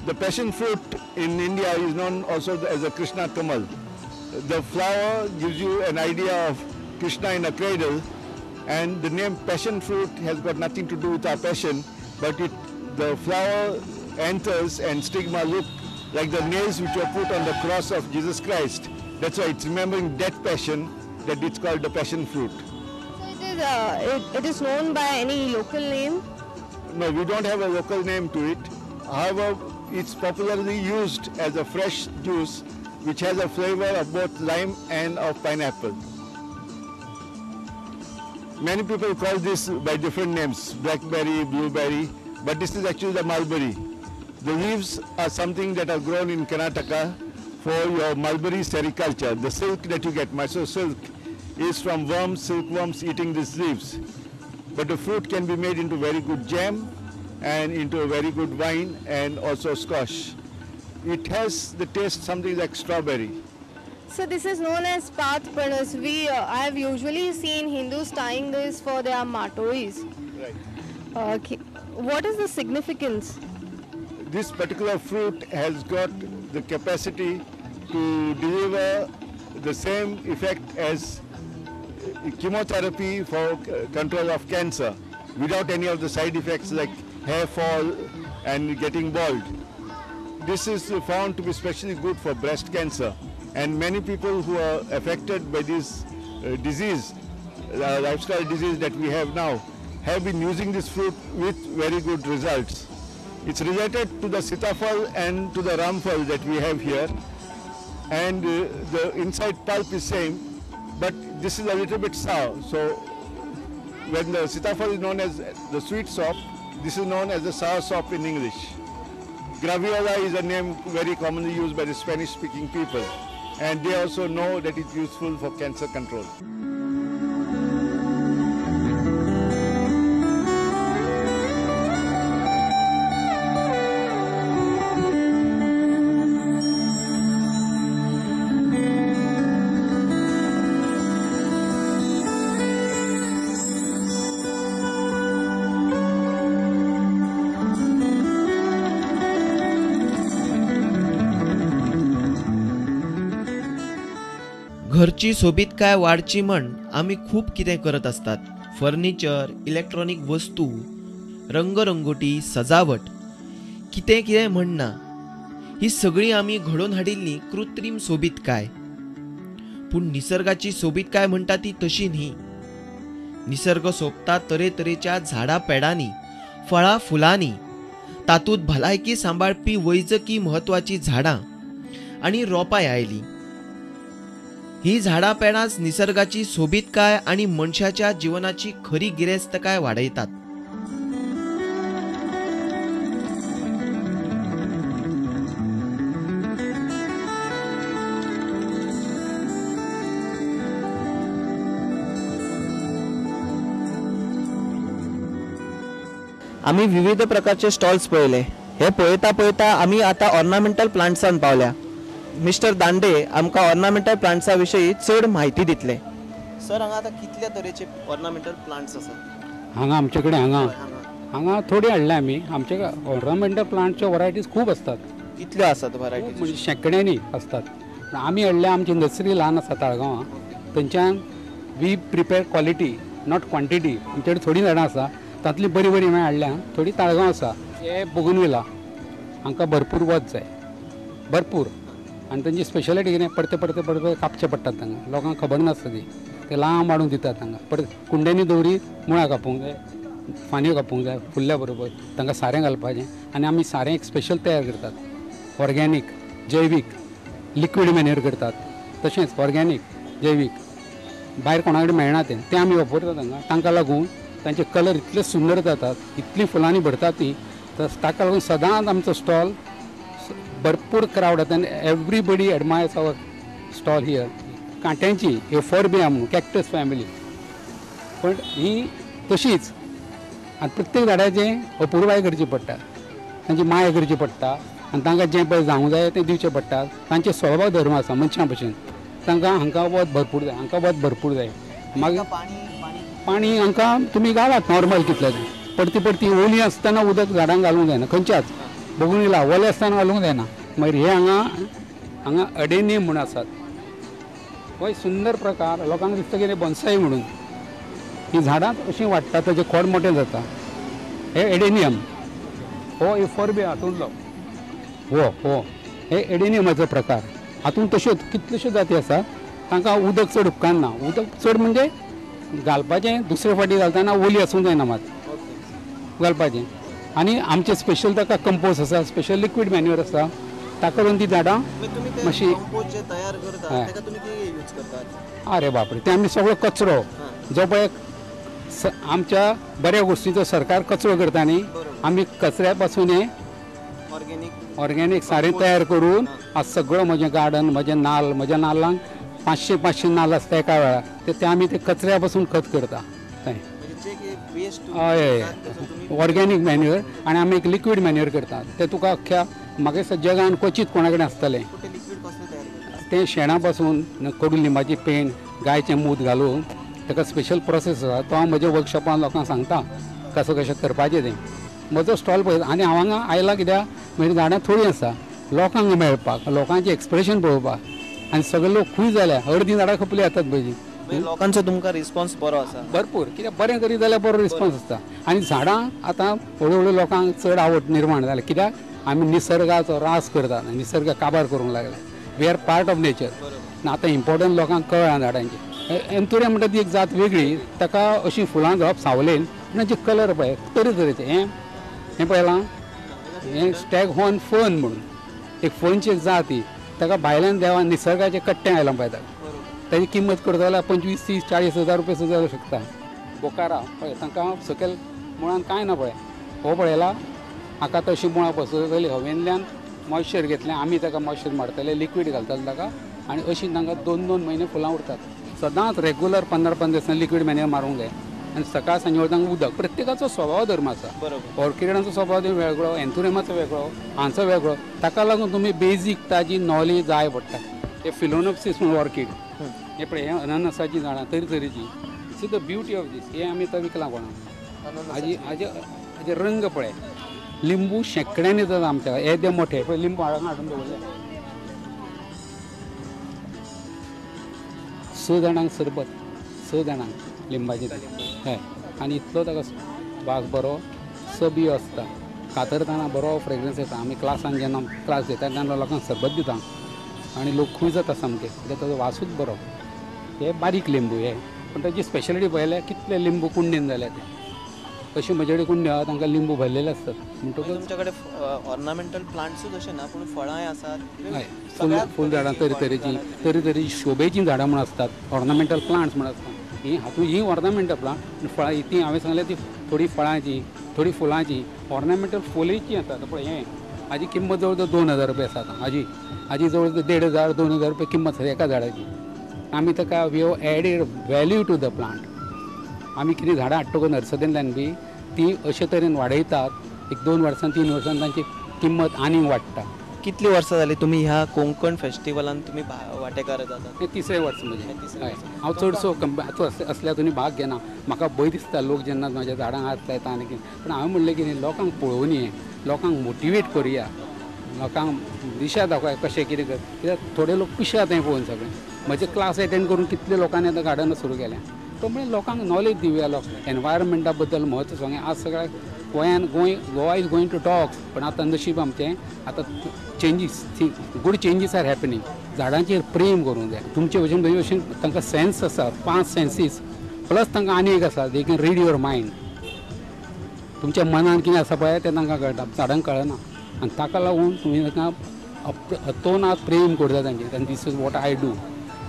The passion fruit in India is known also as a Krishna Kamal. The flower gives you an idea of Krishna in a cradle, and the name passion fruit has got nothing to do with our passion, but the flower anthers and stigma look like the nails which were put on the cross of Jesus Christ. That's why it's remembering that passion that it's called the passion fruit. So it is known by any local name? No, we don't have a local name to it. However, it's popularly used as a fresh juice which has a flavor of both lime and of pineapple. Many people call this by different names, blackberry, blueberry, but this is actually the mulberry. The leaves are something that are grown in Karnataka for your mulberry sericulture. The silk that you get, Mysore silk, is from worms, silkworms eating these leaves. But the fruit can be made into very good jam and into a very good wine and also scotch. It has the taste something like strawberry. So this is known as path pranus. I have usually seen Hindus tying this for their matois. Right. Okay. What is the significance? This particular fruit has got the capacity to deliver the same effect as chemotherapy for control of cancer without any of the side effects like hair fall and getting bald. This is found to be especially good for breast cancer, and many people who are affected by this disease, lifestyle disease that we have now, have been using this fruit with very good results. It's related to the sitafal and to the ramfal that we have here, and the inside pulp is same, but this is a little bit sour. So when the sitafal is known as the sweet sop, this is known as the sour sop in English. Graviola is a name very commonly used by the Spanish-speaking people, and they also know that it's useful for cancer control. घरची सोबीतकाय वाढची म्हण आम्ही खूप कितें करत असतात. Furniture, electronic वस्तू, रंगरंगोटी, सजावट, कितें कितें म्हणना ही सगळी आमी घडोवन हाडिल्ली कृत्रीम सोबीतकाय. पूण निसर्गाची सोबीतकाय म्हणटा ती तशी न्ही. निसर्ग सोबता तरेतरेच्या झाडां पेडांनी, फळां फुलांनी, तातूंत भलायकी सांबाळपी वैजकी म्हत्वाची झाडां आनी रोपां आयली. ही झाडां पेडांच निसर्गाची सोबीतकाय आणि मनशाच्या जीवनाची खरी गिरेस्तकाय वाडयतात. आम्ही विविध प्रकारचे स्टॉल्स पळयले. हे पळयता पळयता आम्ही आता ऑर्नामेंटल प्लांट्सान पावल्या. मिस्टर दांडे आमकां ऑर्नामेंटल प्लांट्सा विशयी चड म्हायती दितले. सर, हांगा आतां कितल्या तरेचे ऑर्नामेंटल प्लांट्स आसात? हांगा आमचे कडेन हांगा थोडे हाडले आमी. आमचे ऑर्नामेंटल प्लांटच्यो वरायटीज खूब असतात. कितल्यो आसात वरायटीज? म्हणजे शेंकड्यांनी असतात. आमी हाडले, आमची इंडस्ट्री ल्हान आसा ताळगांवां, थंयच्यान we prepare quality not quantity. आमचे कडेन थोडी झाडां आसा, तातूंतली बरी बरी हांवें हाडल्या. थोडी ताळगांव आसा. हे बोगनविला हांकां भरपूर वत जाय, भरपूर. आनी तांची स्पेशलिटी कितें, परते परते परते कापचे पडटात. तांकां लोकांक खबर नासता ती. ते लांब वाडून दितात. तांकां परत कुंड्यांनी दवरी, मुळां कापूंक जाय, फांद्यो कापूंक जाय, फुल्ल्या बरोबर तांकां सारें घालपाचें. आनी आमी सारें एक स्पेशल तयार करतात. ऑर्गेनीक, जैवीक, लिक्वीड मॅन्युअर करतात. तशेंच ऑर्गेनीक, जैवीक भायर कोणा कडेन मेळना तें आमी वापरतात. तांकां लागून तांचे कलर इतले सुंदर जातात, इतली फुलांनी भरतात ती. ताका लागून सदांच आमचो स्टॉल भरपूर क्रावड येता. आनी everybody admires our stall here. कांट्यांची एफोर्बिया म्हणून कॅक्टस फॅमिली, पण ही तशीच. आनी प्रत्येक झाडाचें अपुरबाय करची पडटा, तांची माय करची पडटा, आनी तांकां जें पळय जावंक जाय तें दिवचें पडटा. तांचे स्वभाव धर्म आसा मनशां भशेन. तांकां हांकां वत भरपूर जाय, हांकां वत भरपूर जाय. मागीर पाणी हांकां तुमी घालात नॉर्मल कितलें. परती परती ओली आसतना उदक झाडांक घालूंक जायना खंयच्याच. बघून येयला वले आसतना घालूंक जायना. मागीर हे हांगा अडेनियम म्हणून आसात. हो एक सुंदर प्रकार लोकांक दिसता की बोन्साय म्हणून. ही झाडां अशीं वाडटा ताजें खोड मोठें जाता. हे एडेनियम हो इफोर्बिया हातूंतलो हो हे एडेनियमाचो प्रकार. हातूंत तश्योच कितल्योश्यो जाती आसा तांकां उदक चड उपकारना. उदक चड म्हणजे घालपाचें दुसरे फावटी घालतना ओली आसूंक जायना मात घालपाचें. आनी आमचें स्पेशल ताका कंपोस्ट आसा, स्पेशल लिक्वीड मॅन्युअर आसा, ताका लागून ती झाडां मातशी तयार करता तुमी कितें यूज करतात? अरे बापरे, ते आमी सगळो कचरो जो पळय आमच्या बऱ्या गोष्टीचो सरकार कचरो करता न्ही, आमी कचऱ्या पासून हे ऑर्गेनीक सारें तयार करून आज सगळो म्हजें गार्डन, म्हजें नाल्ल, म्हज्या नाल्लांक 500 नाल्ल आसता एका वेळार, ते आमी ते कचऱ्या पासून खत करता थंय. हय ऑर्गेनीक मॅन्युअर. आनी आमी एक लिक्वीड मॅन्युअर करतात. ते तुका अख्ख्या म्हाका दिसता जगान क्वचित कोणा कडेन आसतलें. ते शेणा पासून कडुलिंबाची पेंड, गायचें मूत घालून ताका स्पेशल प्रोसेस आसा. तो हांव म्हज्या वर्कशॉपान लोकांक सांगता कशें करपाचें तें. म्हजो स्टॉल पळय आनी हांव हांगा आयला कित्याक म्हजी झाडां थोडीं आसा लोकांक मेळपाक, लोकांचें एक्सप्रेशन पळोवपाक. आनी सगळे लोक खूश जाल्या. अर्दीं झाडां खपली जातात म्हजी. लोकांचो तुमकां रिस्पॉन्स बरो आसा? भरपूर. कित्याक बरें करीत जाल्यार बरो रिस्पॉन्स आसता. आनी झाडां आतां हळू हळू लोकांक चड आवड निर्माण जाल्या. कित्याक आमी निसर्गाचो रास करतात, निसर्ग काबार करूंक लागला. We are part of nature. आतां इम्पॉर्टंट लोकांक कळ्ळां झाडांची. एंथुरियम म्हणटा ती एक जात वेगळी, ताका अशीं फुलां जावप सावलेन, पूण ताचे कलर पळय तरेतरेचे. हें पळयलां, हें स्टॅग हॉर्न फर्न म्हणून एक फर्नची एक जात ही. ताका भायल्यान देवान निसर्गाचें कट्टें आयलां पळय ताका. ताची किंमत करता जाल्यार 25, 30, 40 हजार रुपया सुद्दां जावंक शकता. बोकारा पळय तांकां सकयल मुळान कांय ना पळय. हो पळयला हाका तशी मुळां बसयतली, हवेंतल्यान मॉइश्चर घेतलें, आमी ताका मॉइश्चर मारतले, लिक्वीड घालतले ताका, आनी अशीं तांकां 2-2 म्हयने फुलां उरतात. सदांच रेग्युलर 15-15 दिसांनी लिक्वीड मॅन्युअर मारूंक जाय. आनी सकाळ सांजे तांकां उदक. प्रत्येकाचो स्वभाव धर्म आसा. ऑर्किडांचो स्वभाव वेगळो, एन्थुरियमाचो वेगळो, हांचो वेगळो. ताका लागून तुमी बेजीक ताजी नॉलेज जाय पडटा. हे फिलोनोप्सीस म्हणून ऑर्कीड, हे पळय हे अननसाची झाडां तरेतरेची. See the beauty of these. हे आमी तो विकला कोणाक. हाजे रंग पळय. लिंबू शेंकड्यांनी येतात आमच्या. येदे मोठे पळय लिंबू हाडून दवरले. 6 जाणांक सरबत, 6 जाणांक लिंबाचे हय. आनी इतलो ताका वास बरो, सबियो आसता. कातरतना बरो फ्रेग्रन्स येता. आमी क्लासान जेन्ना क्लास घेता तेन्ना लोकांक सरबत दिता आनी लोक खूश जाता सामके, कित्याक ताजो वासूच बरो. हे बारीक लिंबू हे, पूण ताची स्पेशलिटी पळयल्यार कितले लिंबू कुंडीन जाल्या ते. तशी म्हजे कडेन कुंडी आहा तांकां लिंबू भरलेले आसतात. म्हणटकूच तुमच्या कडेन ऑर्नामेंटल प्लांट्सूच अशें ना, पूण फळांय आसात. हय फूल झाडां तरेतरेची शोभेचीं झाडां म्हण आसतात. ऑर्नामेंटल प्लांट्स म्हण आसतात. ही ऑर्नामेंटल प्लांट. फळां ती हांवें सांगल्या ती थोडी फळांची, थोडी फुलांची. ऑर्नामेंटल फोलेची आसतात पळय. हें हाजी किंमत जवळ जवळ 2000 रुपया आसा आतां. हाजी जवळ जवळ 1500-2000 रुपया किंमत आसा एका झाडाची. आमी ताका we have added value to the plant. आमी कितें झाडां हाडटकूच नर्सरींतल्यान बी ती अशे तरेन वाडयतात. 1-2 वर्सां 3 वर्सां तांची किंमत आनीक वाडटा. कितलीं वर्सां जालीं तुमी ह्या कोंकण फेस्टिवलान तुमी वांटेकार जातात? हें 3रे वर्स म्हणजे. हय हांव चडसो असल्या हातूंनी भाग घेना. म्हाका भंय दिसता लोक जेन्ना म्हाज्या झाडांक हात लायता आनी कितें. पूण हांवें म्हणलें की न्ही लोकांक पळोवन ये, लोकांक मोटिवेट करुया, लोकांक दिशा दाखोवया कशें कितें कर. कित्याक थोडे लोक पिशेतात हें पळोवन सगळें. म्हजे क्लास अटेंड करून कितले लोकांनी आतां गार्डनां सुरू केल्या. तो म्हणजे लोकांक नॉलेज दिवया. एनवायरमेंटा बद्दल म्हत्व सांगया. आज सगळ्या गोंयान Goa is going to talk. पण आतां नशीब आमचें आतां changes, good changes are happening. झाडांचेर प्रेम करूंक जाय. तुमचे भशेन तांकां सेन्स आसा, 5 सेन्सीस प्लस तांकां आनी एक आसा, they can read your mind. तुमच्या मनान कितें आसा पळय तें तांकां कळटा, झाडांक कळना. आनी ताका लागून तुमी तांकां अतोनात प्रेम करता तांचेर. आनी this is what I do.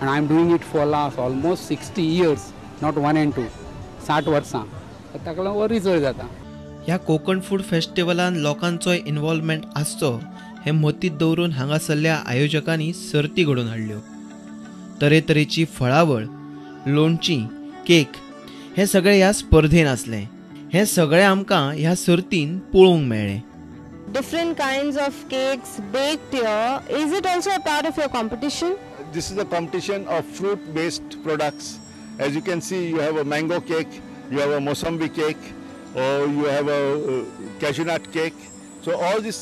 आनी I am doing it for last almost 60 years, not 1 and 2, 60 वर्सां. ताका लागून हो रिजल्ट जाता. ह्या कोकण फूड फेस्टिवलान लोकांचो इन्वॉल्वमेंट आसचो हें मतींत दवरून हांगासरल्या आयोजकांनी सर्ती घडोवन हाडल्यो. तरेतरेची फळावळ, लोणचीं, केक हें सगळें ह्या स्पर्धेन आसलें. हें सगळें आमकां ह्या सर्तीन पळोवंक मेळ्ळें. Different kinds of cakes baked here. Is it also a part of your competition? This is a competition of fruit-based products. As you can see, you have a mango cake, you have a Mossambi cake, or you have a cashew nut cake. So all these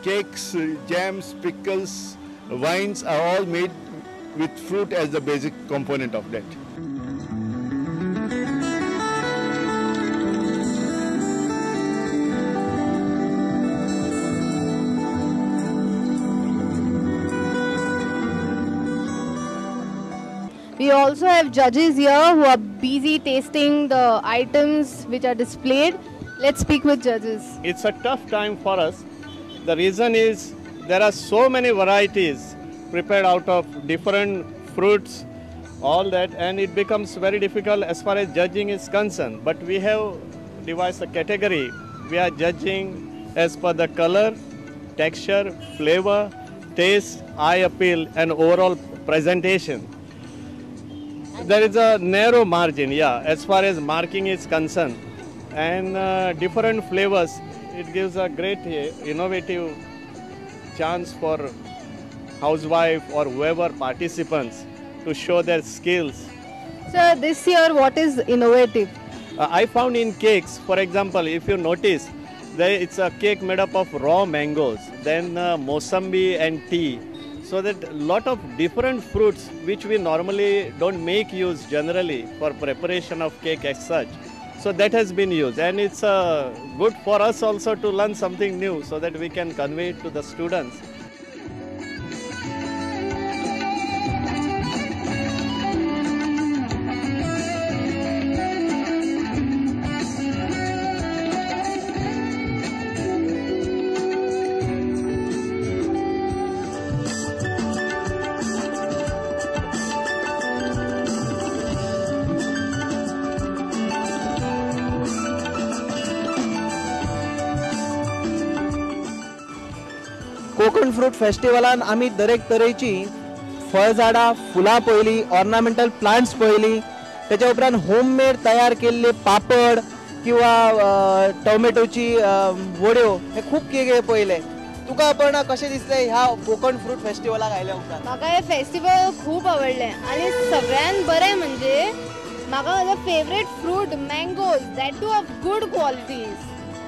cakes, jams, pickles, wines are all made with fruit as the basic component of that. We also have judges here who are busy tasting the items which are displayed. Let's speak with judges. It's a tough time for us. The reason is there are so many varieties prepared out of different fruits, all that, and it becomes very difficult as far as judging is concerned. But we have devised a category. We are judging as per the color, texture, flavor, taste, eye appeal, and overall presentation. There is a narrow margin, as far as marking is concerned. And different flavors, it gives a great innovative chance for housewife or whoever participants to show their skills. So this year, what is innovative? I found in cakes, for example, if you notice, it's a cake made up of raw mangoes, then Mossambi and tea. So that a lot of different fruits which we normally don't make use generally for preparation of cake as such. So that has been used, and it's good for us also to learn something new so that we can convey it to the students. Konkan fruit फेस्टिवलान आमी दरेक तरेची फळझाडां फुलां पळयली, ornamental plants पळयली, त्याच्या उपरांत homemade तयार केल्ले पापड किंवा टोमॅटोची वड्यो हे खूप कितें पळयले. तुका पण कशें दिसलें ह्या कोकण फ्रूट फेस्टिवलाक आयल्या उपरांत? म्हाका हे फेस्टिवल खूप आवडलें आणि सगळ्यात बरें म्हणजे म्हाका म्हजो favourite fruit mangoes, that two of good qualities.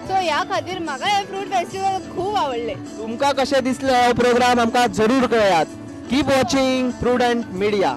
So ह्या खातीर म्हाका हे फ्रूट फेस्टिवल खूप आवडलें. तुमकां कशें दिसलें हो प्रोग्राम आमकां जरूर कळयात. Keep watching Prudent media.